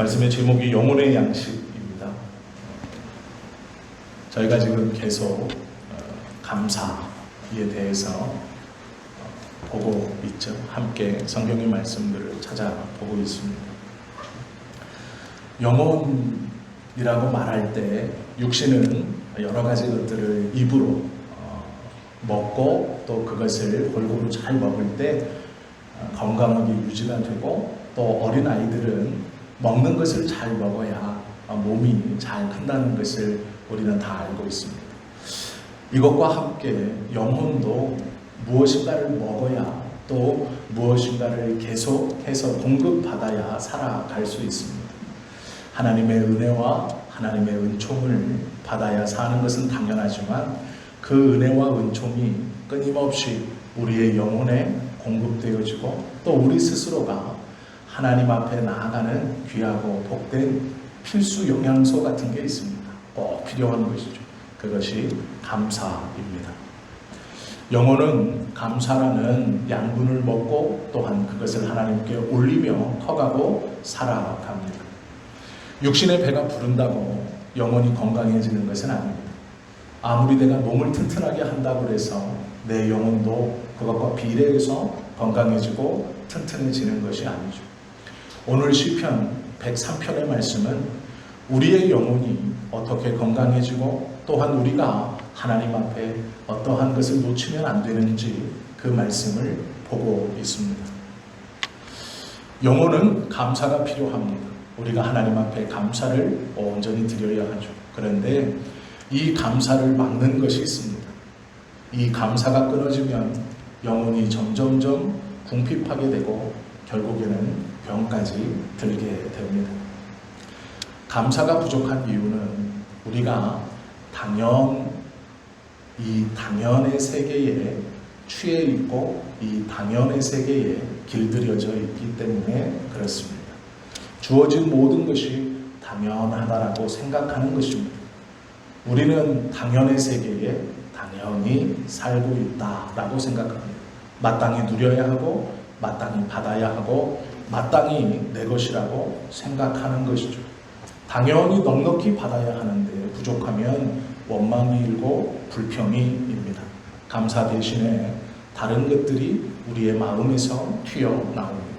말씀의 제목이 영혼의 양식입니다. 저희가 지금 계속 감사에 대해서 보고 있죠. 함께 성경의 말씀들을 찾아보고 있습니다. 영혼이라고 말할 때 육신은 여러 가지 것들을 입으로 먹고 또 그것을 골고루 잘 먹을 때 건강하게 유지가 되고, 또 어린 아이들은 먹는 것을 잘 먹어야 몸이 잘 큰다는 것을 우리는 다 알고 있습니다. 이것과 함께 영혼도 무엇인가를 먹어야 또 무엇인가를 계속해서 공급받아야 살아갈 수 있습니다. 하나님의 은혜와 하나님의 은총을 받아야 사는 것은 당연하지만 그 은혜와 은총이 끊임없이 우리의 영혼에 공급되어지고 또 우리 스스로가 하나님 앞에 나아가는 귀하고 복된 필수 영양소 같은 게 있습니다. 꼭 필요한 것이죠. 그것이 감사입니다. 영혼은 감사라는 양분을 먹고 또한 그것을 하나님께 올리며 커가고 살아갑니다. 육신의 배가 부른다고 영혼이 건강해지는 것은 아닙니다. 아무리 내가 몸을 튼튼하게 한다고 해서 내 영혼도 그것과 비례해서 건강해지고 튼튼해지는 것이 아니죠. 오늘 시편 103편의 말씀은 우리의 영혼이 어떻게 건강해지고 또한 우리가 하나님 앞에 어떠한 것을 놓치면 안 되는지 그 말씀을 보고 있습니다. 영혼은 감사가 필요합니다. 우리가 하나님 앞에 감사를 온전히 드려야 하죠. 그런데 이 감사를 막는 것이 있습니다. 이 감사가 끊어지면 영혼이 점점점 궁핍하게 되고 결국에는 병까지 들게 됩니다. 감사가 부족한 이유는 우리가 이 당연의 세계에 취해 있고 이 당연의 세계에 길들여져 있기 때문에 그렇습니다. 주어진 모든 것이 당연하다라고 생각하는 것입니다. 우리는 당연의 세계에 당연히 살고 있다라고 생각합니다. 마땅히 누려야 하고 마땅히 받아야 하고 마땅히 내 것이라고 생각하는 것이죠. 당연히 넉넉히 받아야 하는데 부족하면 원망이 일고 불평이입니다. 감사 대신에 다른 것들이 우리의 마음에서 튀어나옵니다.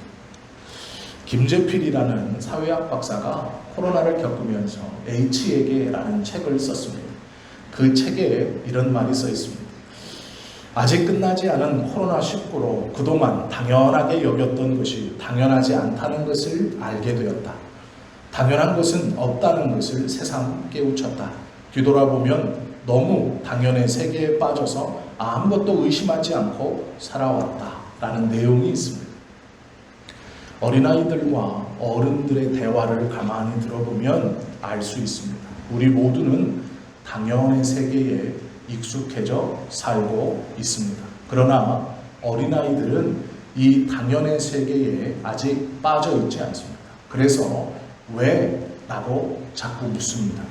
김재필이라는 사회학 박사가 코로나를 겪으면서 H에게라는 책을 썼습니다. 그 책에 이런 말이 써 있습니다. 아직 끝나지 않은 코로나19로 그동안 당연하게 여겼던 것이 당연하지 않다는 것을 알게 되었다. 당연한 것은 없다는 것을 새삼 깨우쳤다. 뒤돌아보면 너무 당연의 세계에 빠져서 아무것도 의심하지 않고 살아왔다라는 내용이 있습니다. 어린아이들과 어른들의 대화를 가만히 들어보면 알 수 있습니다. 우리 모두는 당연의 세계에 익숙해져 살고 있습니다. 그러나 어린아이들은 이 당연의 세계에 아직 빠져 있지 않습니다. 그래서 왜? 라고 자꾸 묻습니다.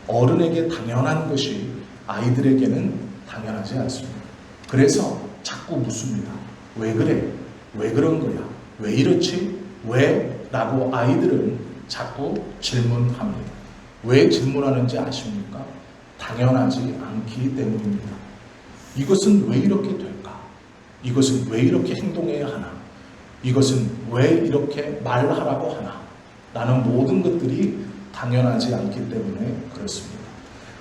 어른에게 당연한 것이 아이들에게는 당연하지 않습니다. 그래서 자꾸 묻습니다. 왜 그래? 왜 그런 거야? 왜 이렇지? 왜? 라고 아이들은 자꾸 질문합니다. 왜 질문하는지 아십니까? 당연하지 않기 때문입니다. 이것은 왜 이렇게 될까? 이것은 왜 이렇게 행동해야 하나? 이것은 왜 이렇게 말하라고 하나? 라는 모든 것들이 당연하지 않기 때문에 그렇습니다.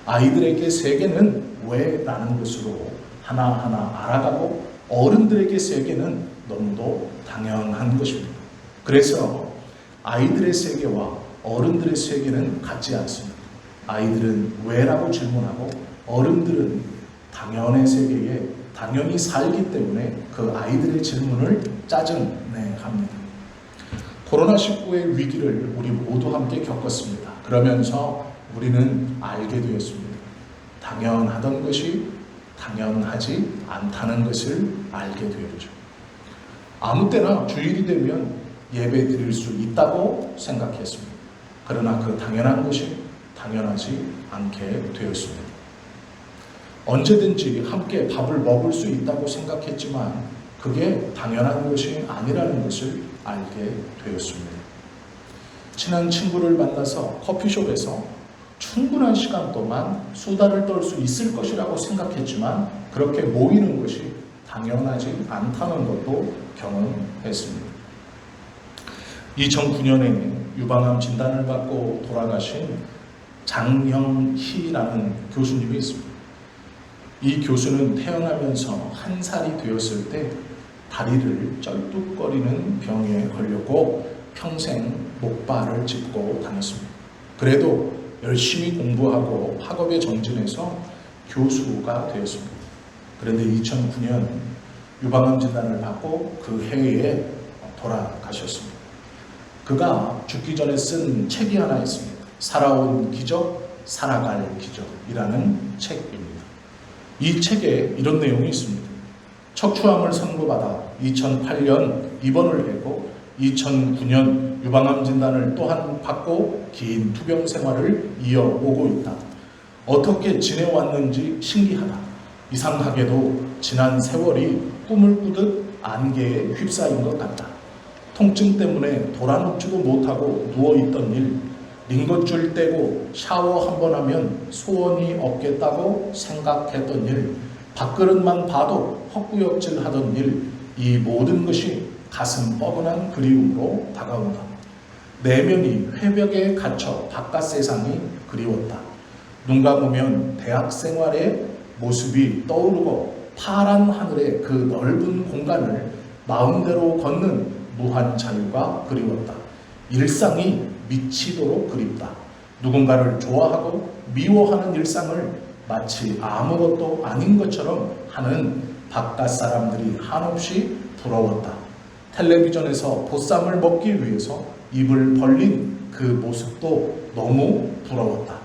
아이들에게 세계는 왜? 라는 것으로 하나하나 알아가고 어른들에게 세계는 너무도 당연한 것입니다. 그래서 아이들의 세계와 어른들의 세계는 같지 않습니다. 아이들은 왜라고 질문하고 어른들은 당연의 세계에 당연히 살기 때문에 그 아이들의 질문을 짜증내합니다. 코로나19의 위기를 우리 모두 함께 겪었습니다. 그러면서 우리는 알게 되었습니다. 당연하던 것이 당연하지 않다는 것을 알게 되었죠. 아무 때나 주일이 되면 예배 드릴 수 있다고 생각했습니다. 그러나 그 당연한 것이 당연하지 않게 되었습니다. 언제든지 함께 밥을 먹을 수 있다고 생각했지만 그게 당연한 것이 아니라는 것을 알게 되었습니다. 친한 친구를 만나서 커피숍에서 충분한 시간 동안 수다를 떨 수 있을 것이라고 생각했지만 그렇게 모이는 것이 당연하지 않다는 것도 경험했습니다. 2009년에 유방암 진단을 받고 돌아가신 장영희라는 교수님이 있습니다. 이 교수는 태어나면서 1살이 되었을 때 다리를 쩔뚝거리는 병에 걸렸고 평생 목발을 짚고 다녔습니다. 그래도 열심히 공부하고 학업에 정진해서 교수가 되었습니다. 그런데 2009년 유방암 진단을 받고 그 해에 돌아가셨습니다. 그가 죽기 전에 쓴 책이 하나 있습니다. 살아온 기적, 살아갈 기적이라는 책입니다. 이 책에 이런 내용이 있습니다. 척추암을 선고받아 2008년 입원을 하고 2009년 유방암 진단을 또한 받고 긴 투병 생활을 이어오고 있다. 어떻게 지내왔는지 신기하다. 이상하게도 지난 세월이 꿈을 꾸듯 안개에 휩싸인 것 같다. 통증 때문에 돌아눕지도 못하고 누워있던 일, 링거줄 떼고 샤워 한번 하면 소원이 없겠다고 생각했던 일, 밥그릇만 봐도 헛구역질 하던 일, 이 모든 것이 가슴 뻐근한 그리움으로 다가온다. 내면이 회벽에 갇혀 바깥 세상이 그리웠다. 눈 감으면 대학 생활의 모습이 떠오르고 파란 하늘의 그 넓은 공간을 마음대로 걷는 무한 자유가 그리웠다. 일상이 미치도록 그립다. 누군가를 좋아하고 미워하는 일상을 마치 아무것도 아닌 것처럼 하는 바깥 사람들이 한없이 부러웠다. 텔레비전에서 보쌈을 먹기 위해서 입을 벌린 그 모습도 너무 부러웠다.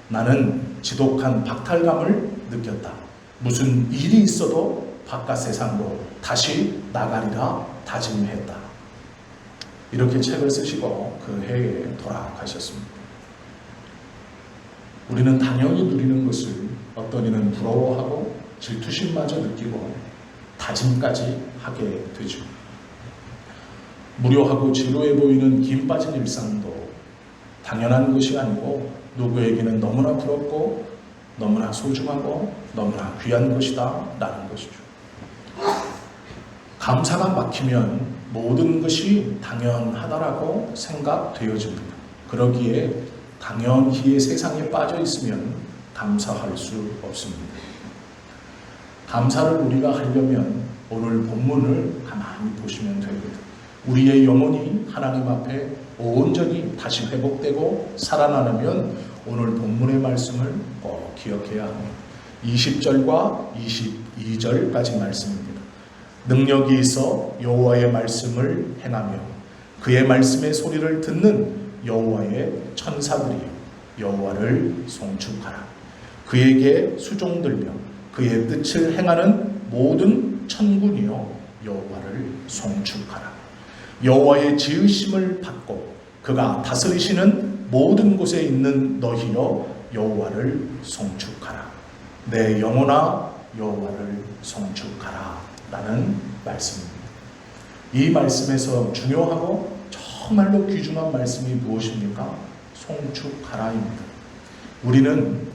나는 지독한 박탈감을 느꼈다. 무슨 일이 있어도 바깥 세상으로 다시 나가리라 다짐했다. 이렇게 책을 쓰시고 그 해에 돌아가셨습니다. 우리는 당연히 누리는 것을 어떤 이는 부러워하고 질투심마저 느끼고 다짐까지 하게 되죠. 무료하고 지루해 보이는 김 빠진 일상도 당연한 것이 아니고 누구에게는 너무나 부럽고 너무나 소중하고 너무나 귀한 것이다 라는 것이죠. 감사가 막히면 모든 것이 당연하다라고 생각되어집니다. 그러기에 당연히의 세상에 빠져 있으면 감사할 수 없습니다. 감사를 우리가 하려면 오늘 본문을 가만히 보시면 됩니다. 우리의 영혼이 하나님 앞에 온전히 다시 회복되고 살아나려면 오늘 본문의 말씀을 꼭 기억해야 합니다. 20절과 22절까지 말씀입니다. 능력이 있어 여호와의 말씀을 행하며 그의 말씀의 소리를 듣는 여호와의 천사들이여 여호와를 송축하라. 그에게 수종들며 그의 뜻을 행하는 모든 천군이여 여호와를 송축하라. 여호와의 지으심을 받고 그가 다스리시는 모든 곳에 있는 너희여 여호와를 송축하라. 내 영혼아 여호와를 송축하라 라는 말씀입니다. 이 말씀에서 중요하고 정말로 귀중한 말씀이 무엇입니까? 송축하라입니다. 우리는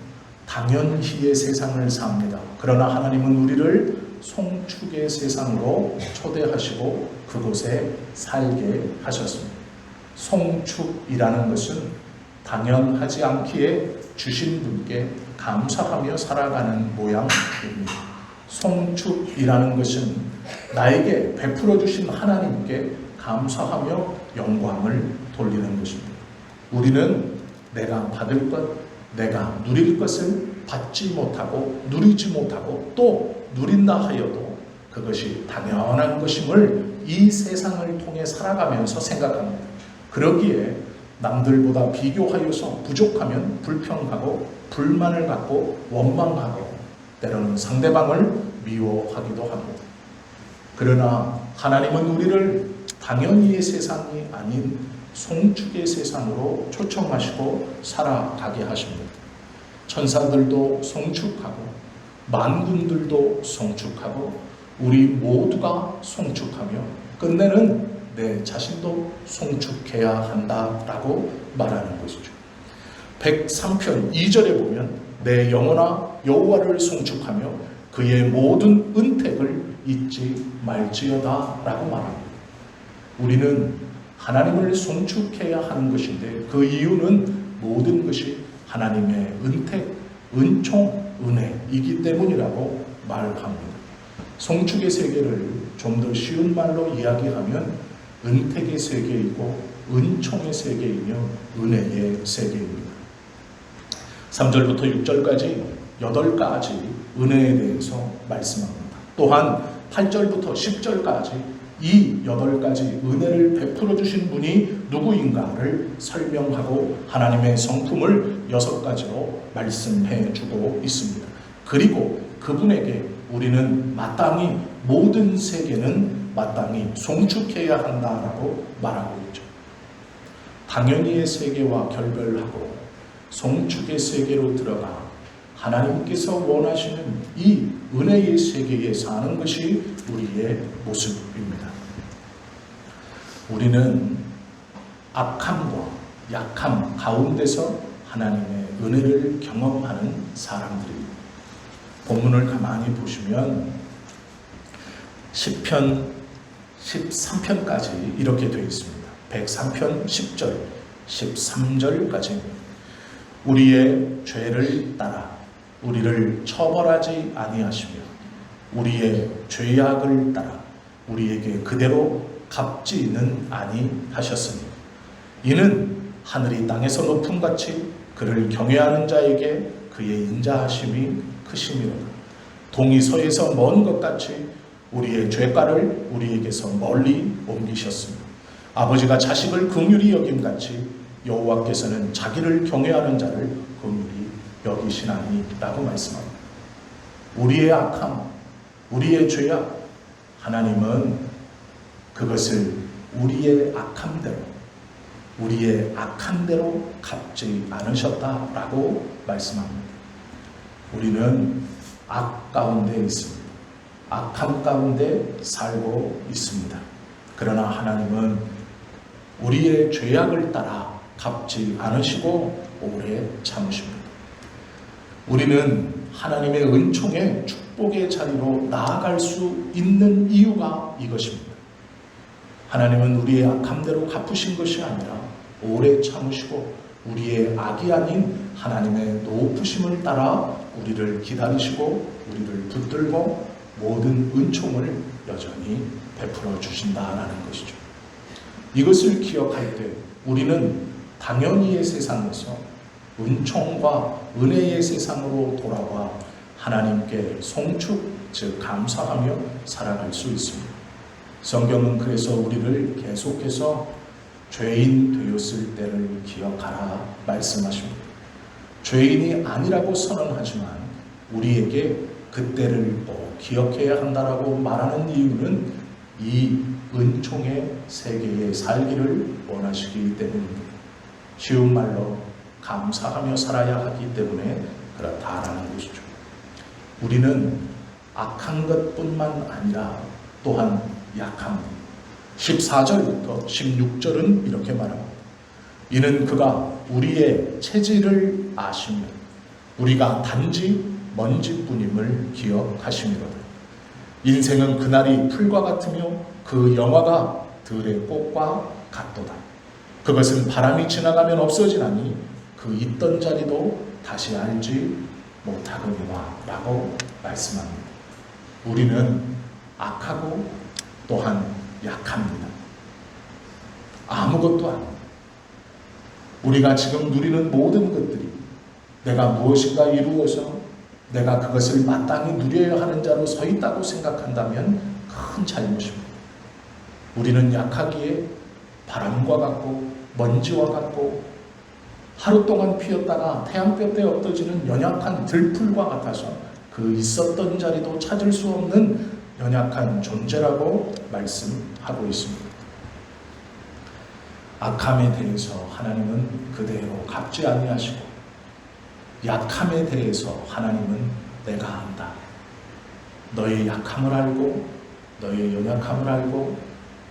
당연히의 세상을 삽니다. 그러나 하나님은 우리를 송축의 세상으로 초대하시고 그곳에 살게 하셨습니다. 송축이라는 것은 당연하지 않기에 주신 분께 감사하며 살아가는 모양입니다. 송축이라는 것은 나에게 베풀어 주신 하나님께 감사하며 영광을 돌리는 것입니다. 우리는 내가 받을 것, 내가 누릴 것을 받지 못하고 누리지 못하고 또 누린다 하여도 그것이 당연한 것임을 이 세상을 통해 살아가면서 생각합니다. 그러기에 남들보다 비교하여서 부족하면 불평하고 불만을 갖고 원망하고 때로는 상대방을 미워하기도 하고, 그러나 하나님은 우리를 당연히의 세상이 아닌 송축의 세상으로 초청하시고 살아가게 하십니다. 천사들도 송축하고 만군들도 송축하고 우리 모두가 송축하며 끝내는 내 자신도 송축해야 한다라고 말하는 것이죠. 103편 2절에 보면 내 영혼아 여호와를 송축하며 그의 모든 은택을 잊지 말지어다 라고 말합니다. 우리는 하나님을 송축해야 하는 것인데 그 이유는 모든 것이 하나님의 은택, 은총, 은혜이기 때문이라고 말합니다. 송축의 세계를 좀 더 쉬운 말로 이야기하면 은택의 세계이고 은총의 세계이며 은혜의 세계입니다. 3절부터 6절까지 8가지 은혜에 대해서 말씀합니다. 또한 8절부터 10절까지 이 8가지 은혜를 베풀어 주신 분이 누구인가를 설명하고 하나님의 성품을 6가지로 말씀해 주고 있습니다. 그리고 그분에게 우리는 마땅히 모든 세계는 마땅히 송축해야 한다라고 말하고 있죠. 당연히의 세계와 결별하고 송축의 세계로 들어가 하나님께서 원하시는 이 은혜의 세계에 사는 것이 우리의 모습입니다. 우리는 악함과 약함 가운데서 하나님의 은혜를 경험하는 사람들입니다. 본문을 가만히 보시면 10편, 13편까지 이렇게 되어 있습니다. 103편 10절, 13절까지 우리의 죄를 따라 우리를 처벌하지 아니하시며 우리의 죄악을 따라 우리에게 그대로 갚지는 아니하셨으니 이는 하늘이 땅에서 높음같이 그를 경외하는 자에게 그의 인자하심이 크심이로다. 동이 서에서 먼 것 같이 우리의 죄가를 우리에게서 멀리 옮기셨습니다. 아버지가 자식을 긍휼히 여김같이 여호와께서는 자기를 경외하는 자를 긍휼히 여기시나니 라고 말씀합니다. 우리의 악함, 우리의 죄악, 하나님은 그것을 우리의 악한 대로 갚지 않으셨다라고 말씀합니다. 우리는 악 가운데 있습니다. 악함 가운데 살고 있습니다. 그러나 하나님은 우리의 죄악을 따라 갚지 않으시고 오래 참으십니다. 우리는 하나님의 은총의 축복의 자리로 나아갈 수 있는 이유가 이것입니다. 하나님은 우리의 악함대로 갚으신 것이 아니라 오래 참으시고 우리의 악이 아닌 하나님의 높으심을 따라 우리를 기다리시고 우리를 붙들고 모든 은총을 여전히 베풀어 주신다라는 것이죠. 이것을 기억할 때 우리는 당연히의 세상에서 은총과 은혜의 세상으로 돌아와 하나님께 송축, 즉 감사하며 살아갈 수 있습니다. 성경은 그래서 우리를 계속해서 죄인 되었을 때를 기억하라 말씀하십니다. 죄인이 아니라고 선언하지만 우리에게 그때를 꼭 기억해야 한다라고 말하는 이유는 이 은총의 세계에 살기를 원하시기 때문입니다. 쉬운 말로 감사하며 살아야 하기 때문에 그렇다라는 것이죠. 우리는 악한 것뿐만 아니라 또한 약합니다. 14절부터 16절은 이렇게 말합니다. 이는 그가 우리의 체질을 아시며 우리가 단지 먼지뿐임을 기억하심이로다. 인생은 그날이 풀과 같으며 그 영화가 들의 꽃과 같도다. 그것은 바람이 지나가면 없어지나니 그 있던 자리도 다시 알지 못하거니와 라고 말씀합니다. 우리는 악하고 또한 약합니다. 아무것도 아닙니다. 우리가 지금 누리는 모든 것들이 내가 무엇인가 이루어서 내가 그것을 마땅히 누려야 하는 자로 서 있다고 생각한다면 큰 잘못입니다. 우리는 약하기에 바람과 같고 먼지와 같고 하루 동안 피었다가 태양볕 때 엎어지는 연약한 들풀과 같아서 그 있었던 자리도 찾을 수 없는 연약한 존재라고 말씀하고 있습니다. 악함에 대해서 하나님은 그대로 갚지 아니하시고 약함에 대해서 하나님은 내가 안다. 너의 약함을 알고 너의 연약함을 알고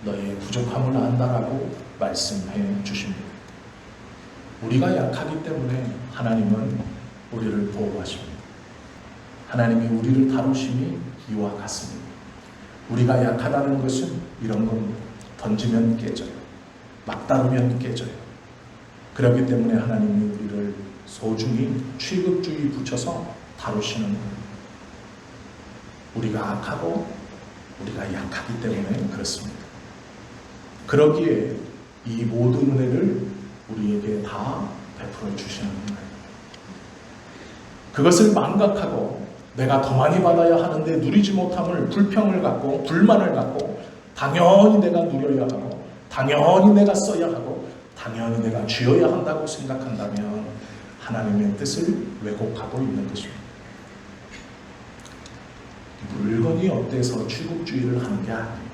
너의 부족함을 안다라고 말씀해 주십니다. 우리가 약하기 때문에 하나님은 우리를 보호하십니다. 하나님이 우리를 다루심이 이와 같습니다. 우리가 약하다는 것은 이런 겁니다. 던지면 깨져요. 막 다루면 깨져요. 그렇기 때문에 하나님이 우리를 소중히 취급주의 붙여서 다루시는 거예요. 우리가 악하고 우리가 약하기 때문에 그렇습니다. 그러기에 이 모든 은혜를 우리에게 다 베풀어 주시는 거예요. 그것을 망각하고 내가 더 많이 받아야 하는데 누리지 못함을 불평을 갖고 불만을 갖고 당연히 내가 누려야 하고 당연히 내가 써야 하고 당연히 내가 쥐어야 한다고 생각한다면 하나님의 뜻을 왜곡하고 있는 것입니다. 물건이 어때서 취급주의를 하는 게 아니에요.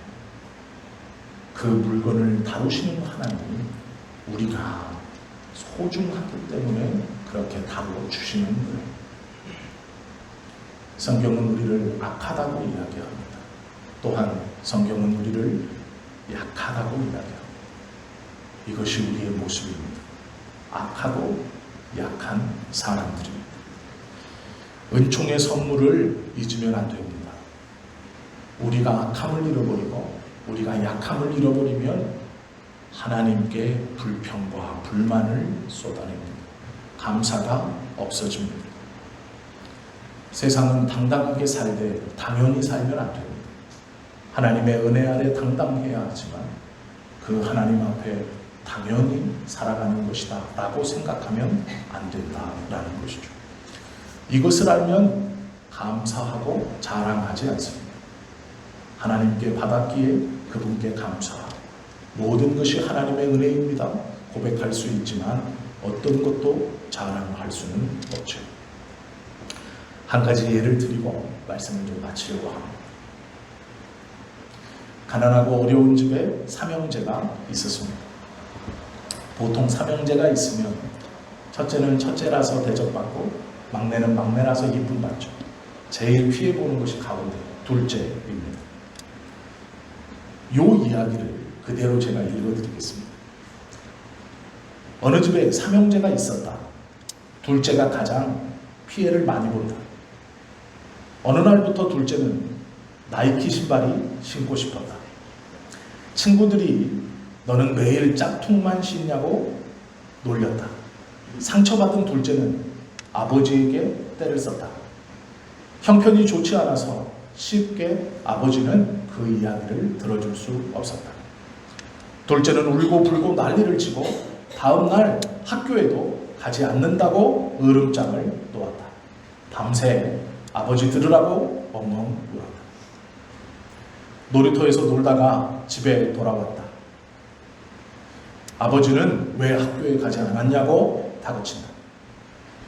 그 물건을 다루시는 하나님이 우리가 소중하기 때문에 그렇게 다루어 주시는 거예요. 성경은 우리를 악하다고 이야기합니다. 또한 성경은 우리를 약하다고 이야기합니다. 이것이 우리의 모습입니다. 악하고 약한 사람들입니다. 은총의 선물을 잊으면 안 됩니다. 우리가 악함을 잃어버리고 우리가 약함을 잃어버리면 하나님께 불평과 불만을 쏟아냅니다. 감사가 없어집니다. 세상은 당당하게 살되 당연히 살면 안 됩니다. 하나님의 은혜 아래 당당해야 하지만 그 하나님 앞에 당연히 살아가는 것이다 라고 생각하면 안 된다라는 것이죠. 이것을 알면 감사하고 자랑하지 않습니다. 하나님께 받았기에 그분께 감사하고 모든 것이 하나님의 은혜입니다 고백할 수 있지만 어떤 것도 자랑할 수는 없죠. 한 가지 예를 드리고 말씀을 좀 마치려고 합니다. 가난하고 어려운 집에 삼형제가 있었습니다. 보통 삼형제가 있으면 첫째는 첫째라서 대접받고 막내는 막내라서 이쁨 받죠. 제일 피해보는 것이 가운데 둘째입니다. 이 이야기를 그대로 제가 읽어드리겠습니다. 어느 집에 삼형제가 있었다. 둘째가 가장 피해를 많이 본다. 어느 날부터 둘째는 나이키 신발이 신고 싶었다. 친구들이 너는 매일 짝퉁만 신냐고 놀렸다. 상처받은 둘째는 아버지에게 때를 썼다. 형편이 좋지 않아서 쉽게 아버지는 그 이야기를 들어줄 수 없었다. 둘째는 울고불고 난리를 치고 다음날 학교에도 가지 않는다고 으름장을 놓았다. 밤새 아버지 들으라고 엉엉 울었다. 놀이터에서 놀다가 집에 돌아왔다. 아버지는 왜 학교에 가지 않았냐고 다그친다.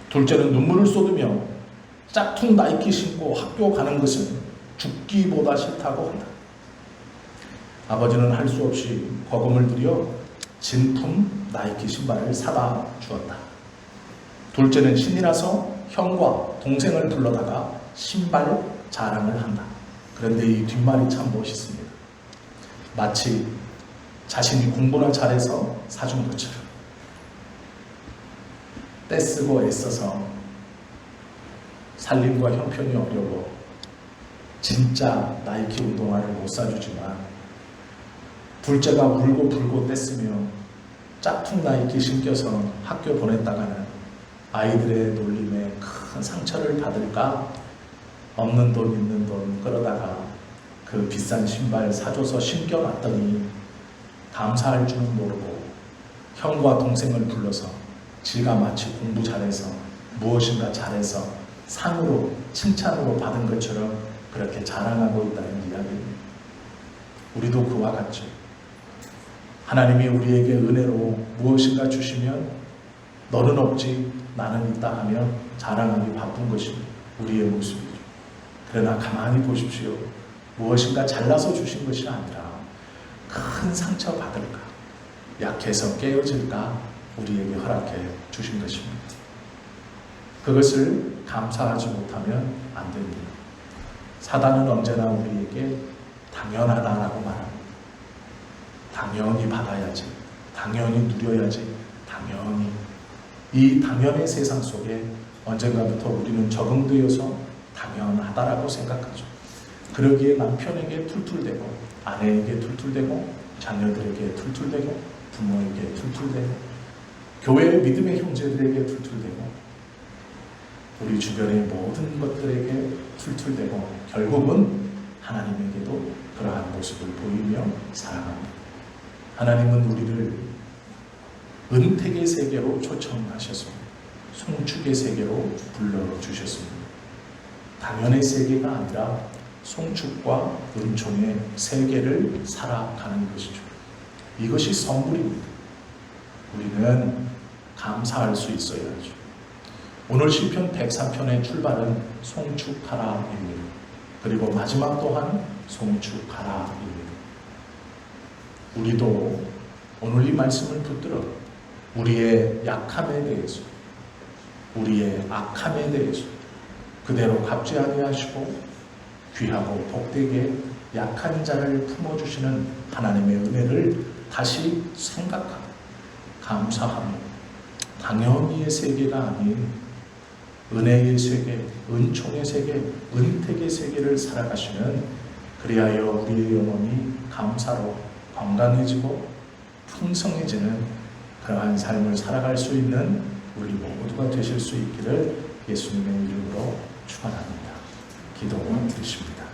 둘째는 눈물을 쏟으며 짝퉁 나이키 신고 학교 가는 것은 죽기보다 싫다고 한다. 아버지는 할 수 없이 거금을 들여 진품 나이키 신발을 사다 주었다. 둘째는 신이 나서 형과 동생을 불러다가 신발 자랑을 한다. 그런데 이 뒷말이 참 멋있습니다. 마치 자신이 공부나 잘해서 사준 것처럼 떼쓰고 애써서 살림과 형편이 어려워 진짜 나이키 운동화를 못 사주지만 둘째가 울고불고 떼쓰며 짝퉁 나이키 신겨서 학교 보냈다가는 아이들의 놀림에 큰 상처를 받을까 없는 돈 있는 돈 끌어다가 그 비싼 신발 사줘서 신겨놨더니 감사할 줄은 모르고 형과 동생을 불러서 지가 마치 공부 잘해서 무엇인가 잘해서 상으로 칭찬으로 받은 것처럼 그렇게 자랑하고 있다는 이야기입니다. 우리도 그와 같죠. 하나님이 우리에게 은혜로 무엇인가 주시면 너는 없지 나는 있다 하며 자랑하기 바쁜 것이 우리의 모습이죠. 그러나 가만히 보십시오. 무엇인가 잘나서 주신 것이 아니라 큰 상처 받을까 약해서 깨어질까 우리에게 허락해 주신 것입니다. 그것을 감사하지 못하면 안 됩니다. 사단은 언제나 우리에게 당연하다라고 말합니다. 당연히 받아야지, 당연히 누려야지, 당연히. 이 당연의 세상 속에 언젠가부터 우리는 적응되어서 당연하다라고 생각하죠. 그러기에 남편에게 툴툴대고, 아내에게 툴툴대고, 자녀들에게 툴툴대고, 부모에게 툴툴대고, 교회의 믿음의 형제들에게 툴툴대고, 우리 주변의 모든 것들에게 툴툴대고, 결국은 하나님에게도 그러한 모습을 보이며 살아갑니다. 하나님은 우리를 은택의 세계로 초청하셔서 송축의 세계로 불러주셨습니다. 당연의 세계가 아니라 송축과 은총의 세계를 살아가는 것이죠. 이것이 선물입니다. 우리는 감사할 수 있어야죠. 오늘 시편 103편의 출발은 송축하라입니다. 그리고 마지막 또한 송축하라입니다. 우리도 오늘 이 말씀을 붙들어 우리의 약함에 대해서, 우리의 악함에 대해서 그대로 갚지 아니하시고 귀하고 복되게 약한 자를 품어주시는 하나님의 은혜를 다시 생각하고 감사하며 당연히의 세계가 아닌 은혜의 세계, 은총의 세계, 은택의 세계를 살아가시는, 그리하여 우리의 영혼이 감사로 건강해지고 풍성해지는 그러한 삶을 살아갈 수 있는 우리 모두가 되실 수 있기를 예수님의 이름으로 축원합니다. 기도 드리십니다.